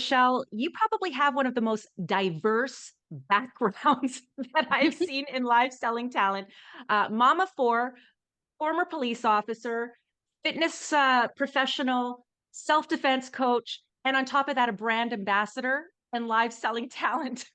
Nichelle, you probably have one of the most diverse backgrounds that I've seen in live selling talent. Mom of four, former police officer, fitness professional, self defense coach, and on top of that, a brand ambassador and live selling talent.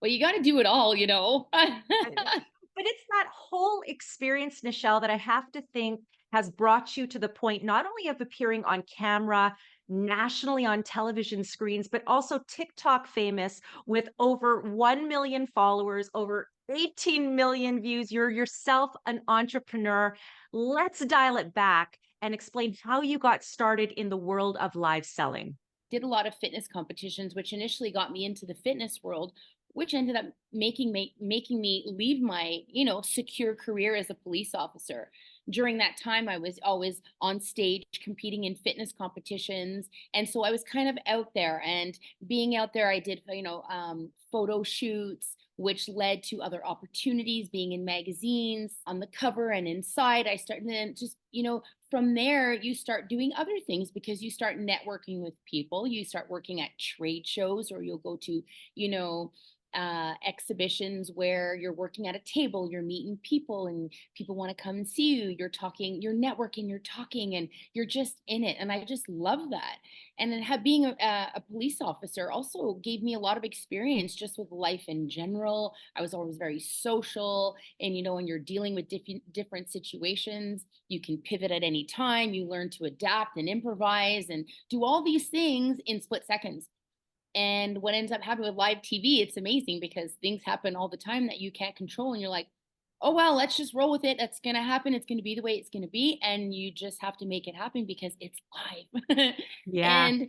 Well, you got to do it all, you know. But it's that whole experience, Nichelle, that I have to think has brought you to the point not only of appearing on camera, nationally on television screens, but also TikTok famous with over 1 million followers, over 18 million views. You're yourself an entrepreneur. Let's dial it back and explain how you got started in the world of live selling. Did a lot of fitness competitions, which initially got me into the fitness world, which ended up making me leave my, secure career as a police officer. During that time, I was always on stage competing in fitness competitions, and so I was kind of out there. And being out there, I did, photo shoots, which led to other opportunities, being in magazines on the cover and inside. I started then just, from there, you start doing other things because you start networking with people. You start working at trade shows, or you'll go to, you know, exhibitions where you're working at a table, you're meeting people, and people want to come and see you. You're talking, you're networking, you're talking, and you're just in it. And I just love that. And then being a police officer also gave me a lot of experience just with life in general. I was always very social, and when you're dealing with different situations, you can pivot at any time. You learn to adapt and improvise and do all these things in split seconds. And what ends up happening with live TV, it's amazing because things happen all the time that you can't control. And you're like, oh, well, let's just roll with it. That's going to happen. It's going to be the way it's going to be. And you just have to make it happen because it's live. Yeah. And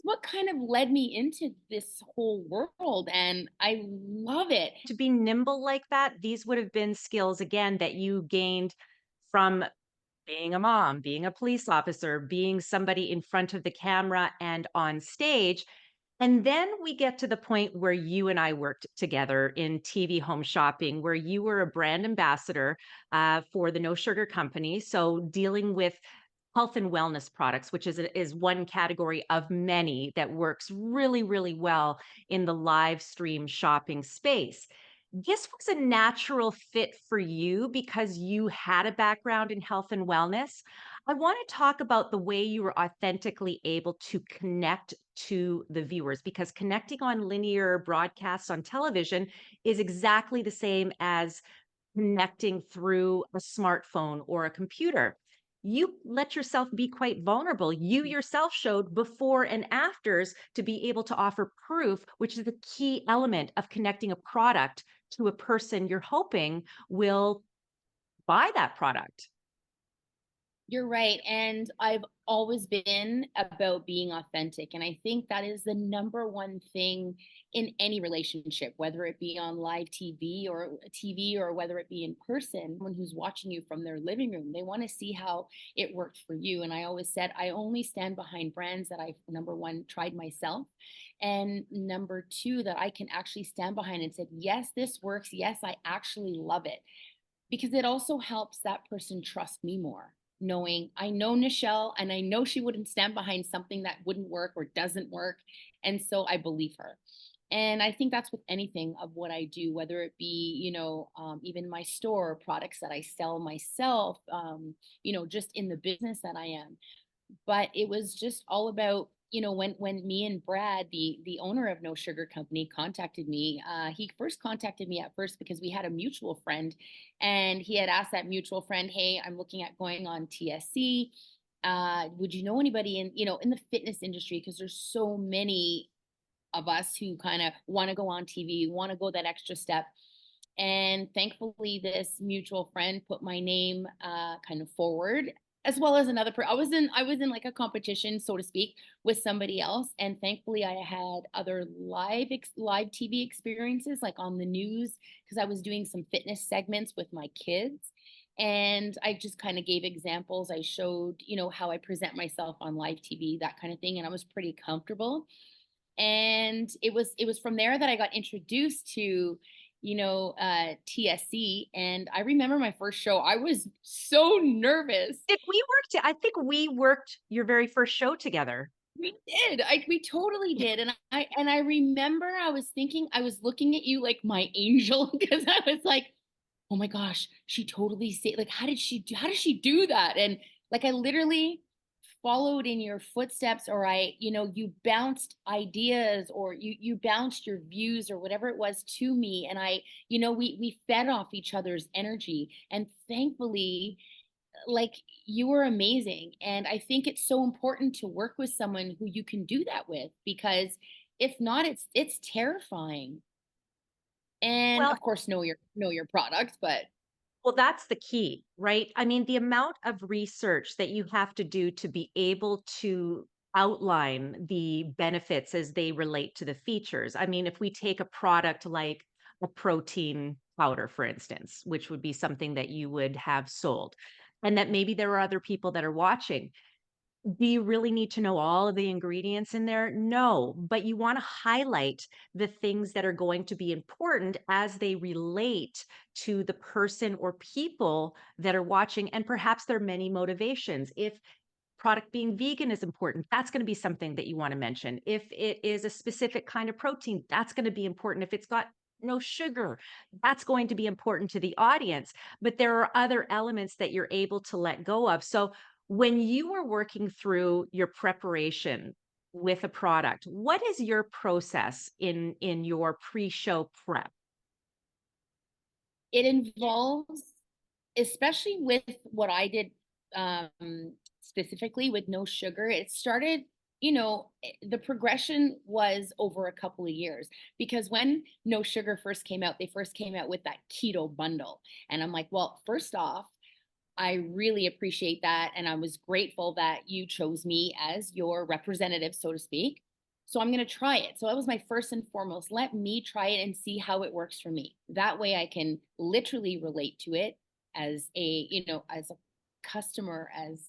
what kind of led me into this whole world. And I love it. To be nimble like that, these would have been skills again that you gained from being a mom, being a police officer, being somebody in front of the camera and on stage. And then we get to the point where you and I worked together in TV home shopping, where you were a brand ambassador for the No Sugar Company. So dealing with health and wellness products, which is one category of many that works really, really well in the live stream shopping space. This was a natural fit for you because you had a background in health and wellness. I want to talk about the way you were authentically able to connect to the viewers because connecting on linear broadcasts on television is exactly the same as connecting through a smartphone or a computer. You let yourself be quite vulnerable. You yourself showed before and afters to be able to offer proof, which is the key element of connecting a product to a person you're hoping will buy that product. You're right. And I've always been about being authentic. And I think that is the number one thing in any relationship, whether it be on live TV or whether it be in person. Someone who's watching you from their living room, they want to see how it worked for you. And I always said, I only stand behind brands that I, number one, tried myself. And number two, that I can actually stand behind and said, yes, this works. Yes, I actually love it, because it also helps that person trust me more, knowing I know Nichelle and I know she wouldn't stand behind something that wouldn't work or doesn't work. And so I believe her. And I think that's with anything of what I do, whether it be, even my store products that I sell myself, just in the business that I am. But it was just all about, when me and Brad, the owner of No Sugar Company, contacted me. He first contacted me at first because we had a mutual friend, and he had asked that mutual friend, hey, I'm looking at going on TSC. Would you know anybody in the fitness industry, because there's so many of us who kind of want to go on TV, want to go that extra step. And thankfully, this mutual friend put my name kind of forward, as well as another. I was in like a competition, so to speak, with somebody else, and thankfully, I had other live TV experiences, like on the news, because I was doing some fitness segments with my kids. And I just kind of gave examples. I showed, how I present myself on live TV, that kind of thing, and I was pretty comfortable. And it was from there that I got introduced to TSC. And I remember my first show, I was so nervous. Did we work? I think we worked your very first show together. We did. We totally did. And I remember I was thinking, I was looking at you like my angel because I was like, oh my gosh, she totally say like how does she do that? And like I literally followed in your footsteps, or you bounced ideas, or you bounced your views or whatever it was to me. And we fed off each other's energy. And thankfully, like, you were amazing. And I think it's so important to work with someone who you can do that with, because if not, it's terrifying. And Well, of course, know your product, but Well, that's the key, right? I mean, the amount of research that you have to do to be able to outline the benefits as they relate to the features. I mean, if we take a product like a protein powder, for instance, which would be something that you would have sold, and that maybe there are other people that are watching. Do you really need to know all of the ingredients in there? No, but you want to highlight the things that are going to be important as they relate to the person or people that are watching, and perhaps their many motivations. If product being vegan is important, that's going to be something that you want to mention. If it is a specific kind of protein, that's going to be important. If it's got no sugar, that's going to be important to the audience. But there are other elements that you're able to let go of. So when you are working through your preparation with a product, what is your process in your pre-show prep? it involves, especially with what I did, specifically with no sugar. It started, the progression was over a couple of years, because when no sugar first came out, they first came out with that keto bundle. And I'm like, well, first off, I really appreciate that. And I was grateful that you chose me as your representative, so to speak. So I'm going to try it. So that was my first and foremost. Let me try it and see how it works for me. That way I can literally relate to it as as a customer, as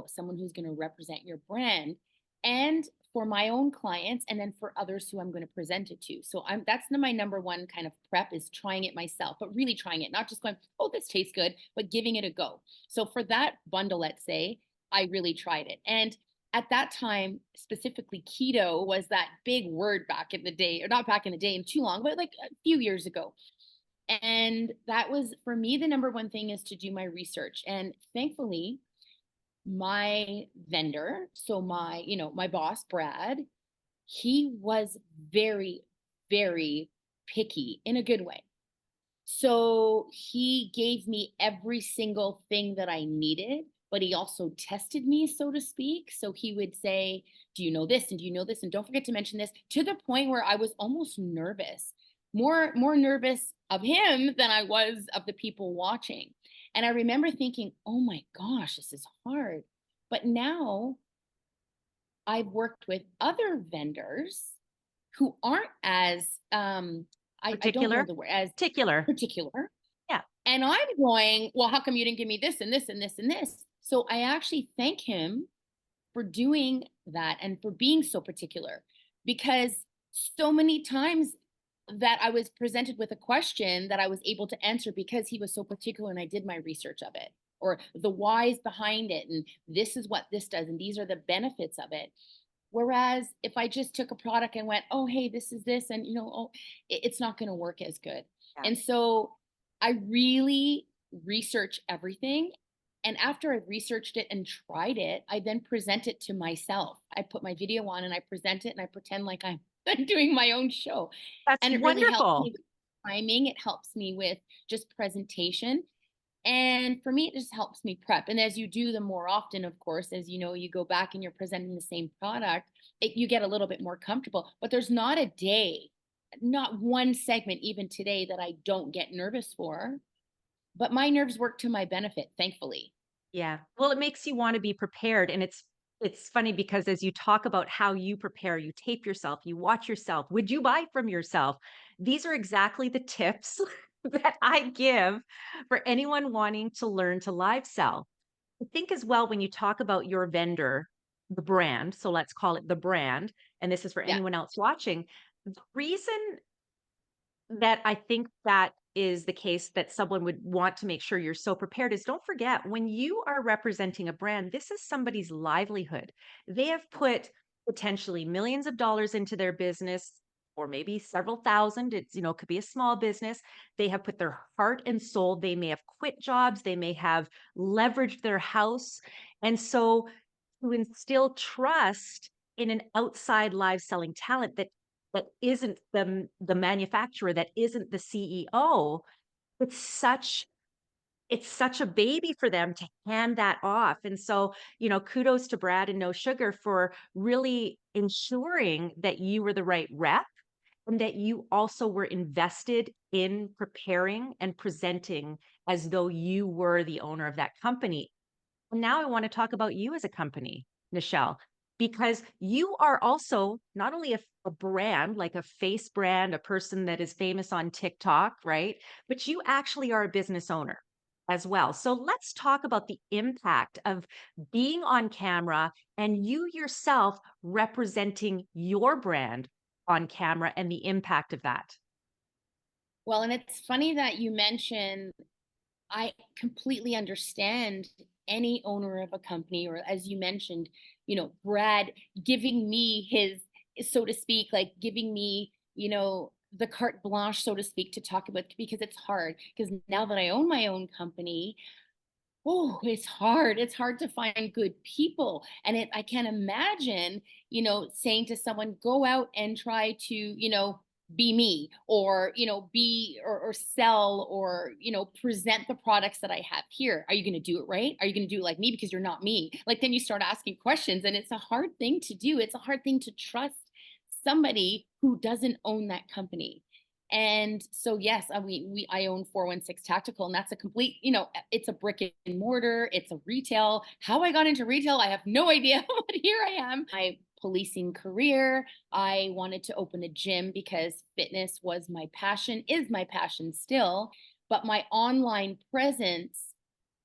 someone who's going to represent your brand, and for my own clients, and then for others who I'm going to present it to. So that's my number one kind of prep, is trying it myself, but really trying it, not just going, oh, this tastes good, but giving it a go. So for that bundle, let's say, I really tried it. And at that time, specifically, keto was that big word back in the day, or not back in the day and too long, but like a few years ago. And that was, for me, the number one thing is to do my research. And thankfully, my vendor, so my boss, Brad, he was very, very picky in a good way. So he gave me every single thing that I needed, but he also tested me, so to speak. So he would say, do you know this? And do you know this? And don't forget to mention this, to the point where I was almost nervous, more nervous of him than I was of the people watching. And I remember thinking, oh my gosh, this is hard. But now I've worked with other vendors who aren't as I don't know Particular? the word, as Particular. particular. Yeah. And I'm going, well, how come you didn't give me this and this and this and this? So I actually thank him for doing that and for being so particular, because so many times that I was presented with a question that I was able to answer because he was so particular and I did my research of it, or the whys behind it, and this is what this does and these are the benefits of it. Whereas if I just took a product and went, oh, hey, this is this, and oh, it's not going to work as good. Yeah. And so I really research everything. And after I've researched it and tried it, I then present it to myself. I put my video on and I present it and I pretend like I'm doing my own show. That's And it really helps wonderful. me with timing. It helps me with just presentation. And for me, it just helps me prep. And as you do them more often, of course, as you go back and you're presenting the same product, you get a little bit more comfortable. But there's not a day, not one segment, even today, that I don't get nervous for. But my nerves work to my benefit, thankfully. Yeah. Well, it makes you wanna be prepared, and it's funny because as you talk about how you prepare, you tape yourself, you watch yourself, would you buy from yourself? These are exactly the tips that I give for anyone wanting to learn to live sell. I think as well, when you talk about your vendor, the brand, so let's call it the brand, and this is for Yeah. anyone else watching, the reason that I think that is the case that someone would want to make sure you're so prepared is don't forget when you are representing a brand, this is somebody's livelihood. They have put potentially millions of dollars into their business or maybe several thousand. It's, could be a small business. They have put their heart and soul. They may have quit jobs. They may have leveraged their house. And so to instill trust in an outside live selling talent that isn't the manufacturer, that isn't the CEO, it's such a baby for them to hand that off. And so, kudos to Brad and No Sugar for really ensuring that you were the right rep and that you also were invested in preparing and presenting as though you were the owner of that company. And now I want to talk about you as a company, Nichelle, because you are also not only a brand, like a face brand, a person that is famous on TikTok, right? But you actually are a business owner as well. So let's talk about the impact of being on camera and you yourself representing your brand on camera and the impact of that. Well, and it's funny that you mention I completely understand any owner of a company, or as you mentioned, Brad giving me his, so to speak, like giving me, the carte blanche, so to speak, to talk about because it's hard. Because now that I own my own company, oh, it's hard. It's hard to find good people. And I can't imagine, saying to someone, go out and try to, be me, or, be or sell, or, present the products that I have here. Are you going to do it right? Are you going to do it like me? Because you're not me. Like then you start asking questions, and it's a hard thing to do. It's a hard thing to trust somebody who doesn't own that company. And so, yes, I own 416 Tactical, and that's a complete, it's a brick and mortar, it's a retail. How I got into retail, I have no idea, but here I am. My policing career, I wanted to open a gym because fitness was my passion, is my passion still, but my online presence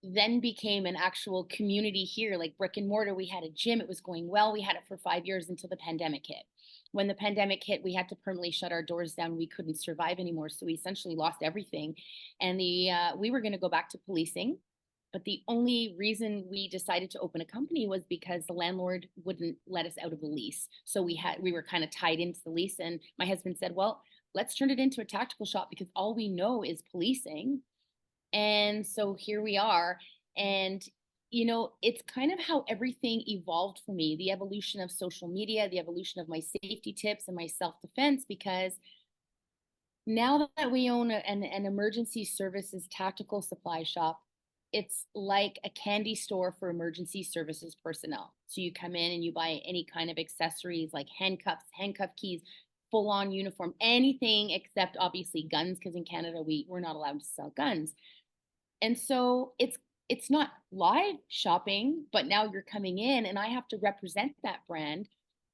then became an actual community here, like brick and mortar. We had a gym, it was going well. We had it for 5 years until the pandemic hit. When the pandemic hit, we had to permanently shut our doors down. We couldn't survive anymore. So we essentially lost everything. And we were going to go back to policing. But the only reason we decided to open a company was because the landlord wouldn't let us out of the lease. So we were kind of tied into the lease. And my husband said, well, let's turn it into a tactical shop because all we know is policing. And so here we are. And, it's kind of how everything evolved for me, the evolution of social media, the evolution of my safety tips and my self defense, because now that we own an emergency services tactical supply shop, it's like a candy store for emergency services personnel. So you come in and you buy any kind of accessories like handcuffs, handcuff keys, full on uniform, anything except obviously guns, because in Canada we're not allowed to sell guns. And so it's not live shopping, but now you're coming in and I have to represent that brand.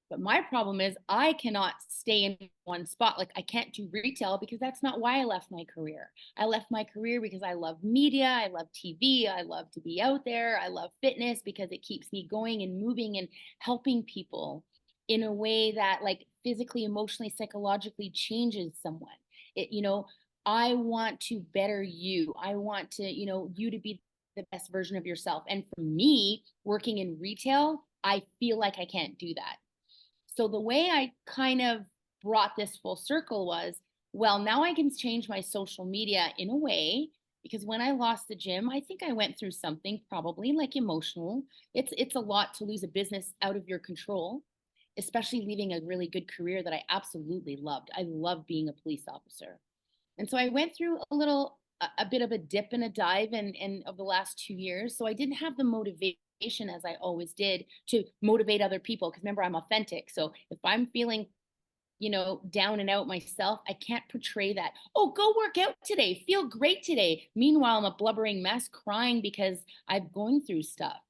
But my problem is I cannot stay in one spot. Like I can't do retail because that's not why I left my career. I left my career because I love media, I love TV, I love to be out there, I love fitness because it keeps me going and moving and helping people in a way that like physically, emotionally, psychologically changes someone. I want to better you. I want to, you to be the best version of yourself. And for me, working in retail, I feel like I can't do that. So the way I kind of brought this full circle was, well, now I can change my social media in a way because when I lost the gym, I think I went through something probably like emotional. It's a lot to lose a business out of your control, especially leaving a really good career that I absolutely loved. I loved being a police officer. And so I went through a bit of a dip and a dive and of the last 2 years. So I didn't have the motivation as I always did to motivate other people. Because remember, I'm authentic. So if I'm feeling, down and out myself, I can't portray that. Oh, go work out today. Feel great today. Meanwhile, I'm a blubbering mess crying because I'm going through stuff.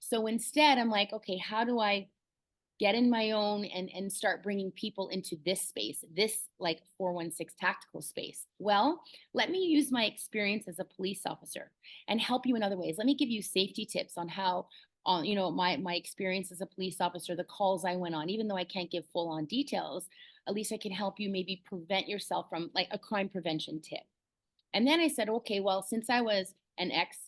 So instead, I'm like, okay, how do I get in my own and start bringing people into this space, this like 416 tactical space? Well, let me use my experience as a police officer and help you in other ways. Let me give you safety tips on how on my experience as a police officer, the calls I went on. Even though I can't give full on details, at least I can help you maybe prevent yourself from like a crime prevention tip. And then I said, okay, well, since I was an ex,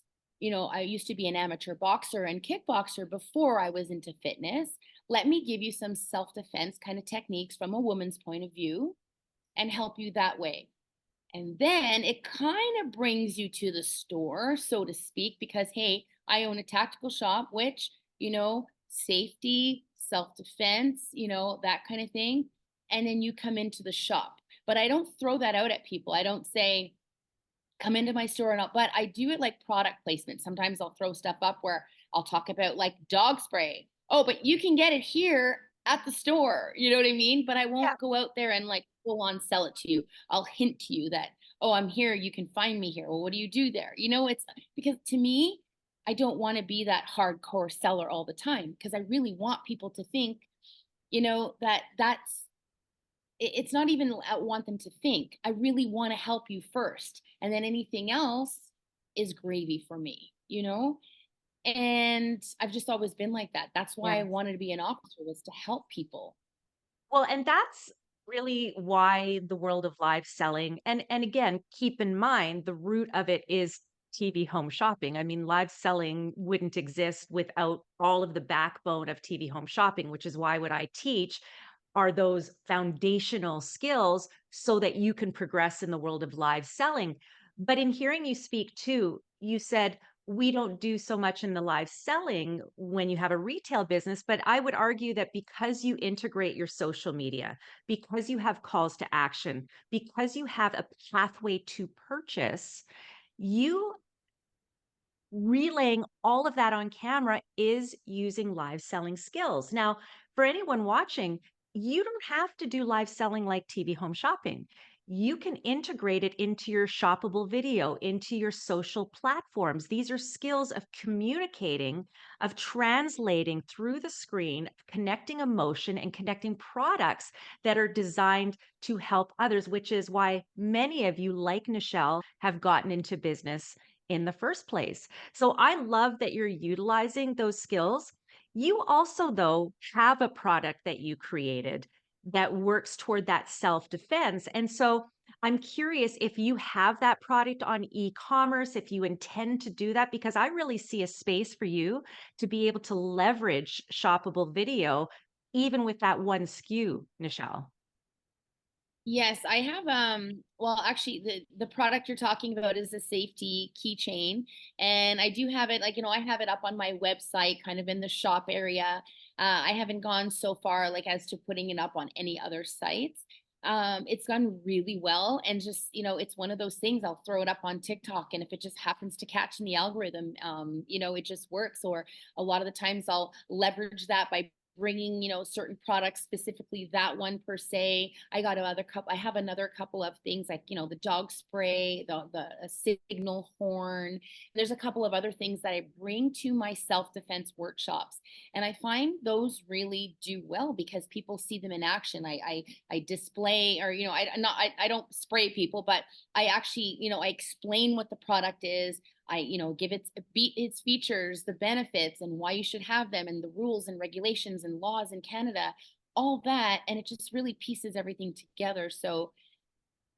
I used to be an amateur boxer and kickboxer before I was into fitness. Let me give you some self defense kind of techniques from a woman's point of view and help you that way. And then it kind of brings you to the store, so to speak, because hey, I own a tactical shop, which, safety, self defense, that kind of thing. And then you come into the shop. But I don't throw that out at people. I don't say, come into my store and but I do it like product placement. Sometimes I'll throw stuff up where I'll talk about like dog spray. Oh, but you can get it here at the store. You know what I mean? But I Yeah. won't go out there and like full on sell it to you. I'll hint to you that, oh, I'm here. You can find me here. Well, what do you do there? It's because to me, I don't want to be that hardcore seller all the time because I really want people to think, that it's not even I want them to think. I really want to help you first. And then anything else is gravy for me. And I've just always been like that. That's why I Yeah. wanted to be an officer was to help people. Well, and that's really why the world of live selling and again, keep in mind the root of it is TV home shopping. I mean, live selling wouldn't exist without all of the backbone of TV home shopping, which is why what I teach are those foundational skills so that you can progress in the world of live selling. But in hearing you speak too, you said we don't do so much in the live selling when you have a retail business, but I would argue that because you integrate your social media, because you have calls to action, because you have a pathway to purchase, you relaying all of that on camera is using live selling skills. Now, for anyone watching, you don't have to do live selling like TV home shopping. You can integrate it into your shoppable video, into your social platforms. These are skills of communicating, of translating through the screen, connecting emotion and connecting products that are designed to help others, which is why many of you, like Nichelle, have gotten into business in the first place. So I love that you're utilizing those skills. You also, though, have a product that you created that works toward that self defense. And so I'm curious if you have that product on e commerce, if you intend to do that, because I really see a space for you to be able to leverage shoppable video, even with that one SKU, Nichelle. Yes, I have well actually the product you're talking about is a safety keychain and I do have it like I have it up on my website kind of in the shop area. I haven't gone so far like as to putting it up on any other sites. It's gone really well and just it's one of those things I'll throw it up on TikTok and if it just happens to catch in the algorithm it just works or a lot of the times I'll leverage that by bringing certain products, specifically that one per se. I have another couple of things like the dog spray, the signal horn. There's a couple of other things that I bring to my self-defense workshops and I find those really do well because people see them in action. I display or I don't spray people but I actually I explain what the product is. I, give its features, the benefits, and why you should have them, and the rules and regulations and laws in Canada, all that, and it just really pieces everything together. So,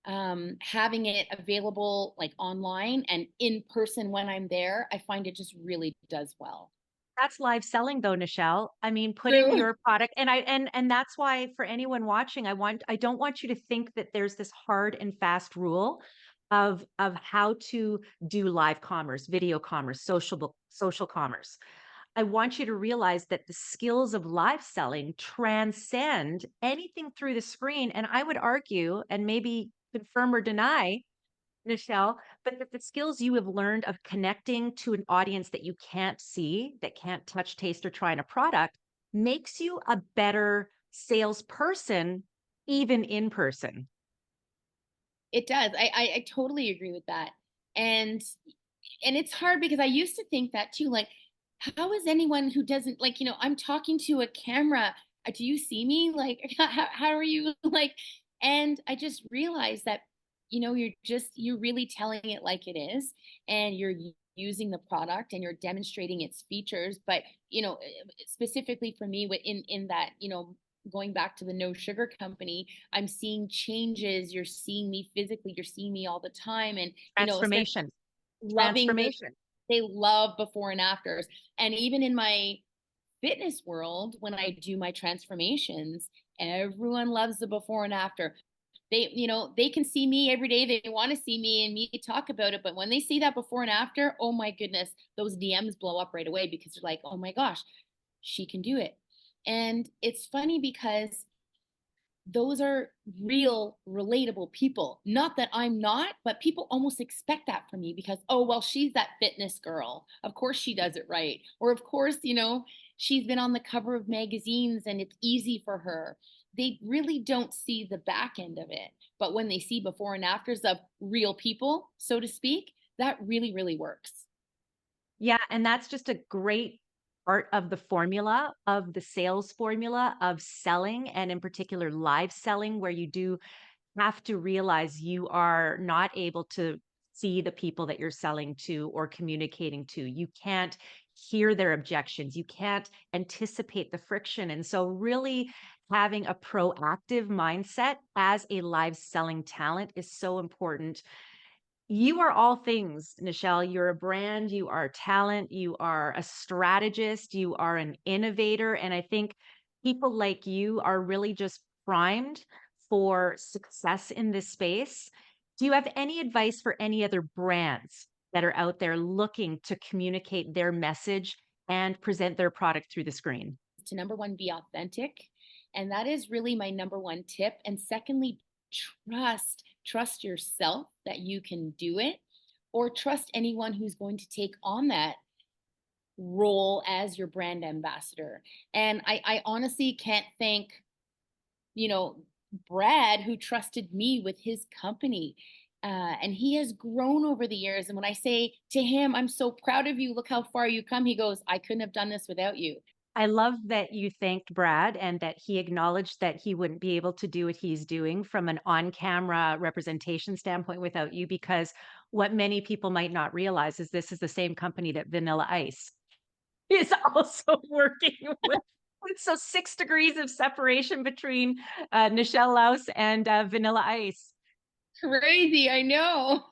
having it available like online and in person when I'm there, I find it just really does well. That's live selling though, Nichelle. I mean, putting True. your product and that's why for anyone watching, I don't want you to think that there's this hard and fast rule of how to do live commerce, video commerce, social commerce. I want you to realize that the skills of live selling transcend anything through the screen. And I would argue, and maybe confirm or deny, Nichelle, but that the skills you have learned of connecting to an audience that you can't see, that can't touch, taste, or try in a product makes you a better salesperson, even in person. It does. I totally agree with that. And it's hard because I used to think that too. Like, how is anyone who doesn't like, I'm talking to a camera. Do you see me? Like, how are you like? And I just realized that, you're really telling it like it is, and you're using the product and you're demonstrating its features. But, specifically for me in that, going back to the no sugar company, I'm seeing changes. You're seeing me physically, you're seeing me all the time. And, especially Transformation, loving transformation. they love before and afters. And even in my fitness world, when I do my transformations, everyone loves the before and after. They can see me every day. They want to see me and me talk about it. But when they see that before and after, oh my goodness, those DMs blow up right away because they're like, oh my gosh, she can do it. And it's funny because those are real, relatable people. Not that I'm not, but people almost expect that from me because, oh, well, she's that fitness girl. Of course she does it right. Or, of course, she's been on the cover of magazines and it's easy for her. They really don't see the back end of it. But when they see before and afters of real people, so to speak, that really, really works. Yeah, and that's just a great part of the formula, of the sales formula of selling, and in particular live selling, where you do have to realize you are not able to see the people that you're selling to or communicating to. You can't hear their objections. You can't anticipate the friction. And so, really having a proactive mindset as a live selling talent is so important. You are all things, Nichelle. You're a brand, you are talent, you are a strategist, you are an innovator. And I think people like you are really just primed for success in this space. Do you have any advice for any other brands that are out there looking to communicate their message and present their product through the screen? To number one, be authentic. And that is really my number one tip. And secondly, trust yourself that you can do it, or trust anyone who's going to take on that role as your brand ambassador. And I honestly can't thank, you know, Brad, who trusted me with his company. And he has grown over the years. And when I say to him, I'm so proud of you, look how far you come, he goes, I couldn't have done this without you. I love that you thanked Brad and that he acknowledged that he wouldn't be able to do what he's doing from an on-camera representation standpoint without you, because what many people might not realize is this is the same company that Vanilla Ice is also working with. So 6 degrees of separation between Nichelle Laus and Vanilla Ice. Crazy, I know.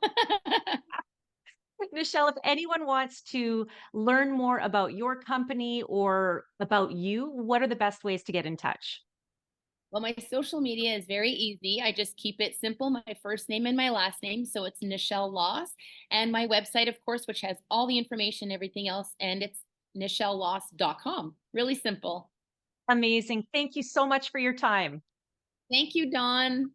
Nichelle, if anyone wants to learn more about your company or about you, what are the best ways to get in touch? Well, my social media is very easy. I just keep it simple, my first name and my last name. So it's Nichelle Laus. And my website, of course, which has all the information, everything else, and it's nichellelaus.com. Really simple. Amazing. Thank you so much for your time. Thank you, Dawn.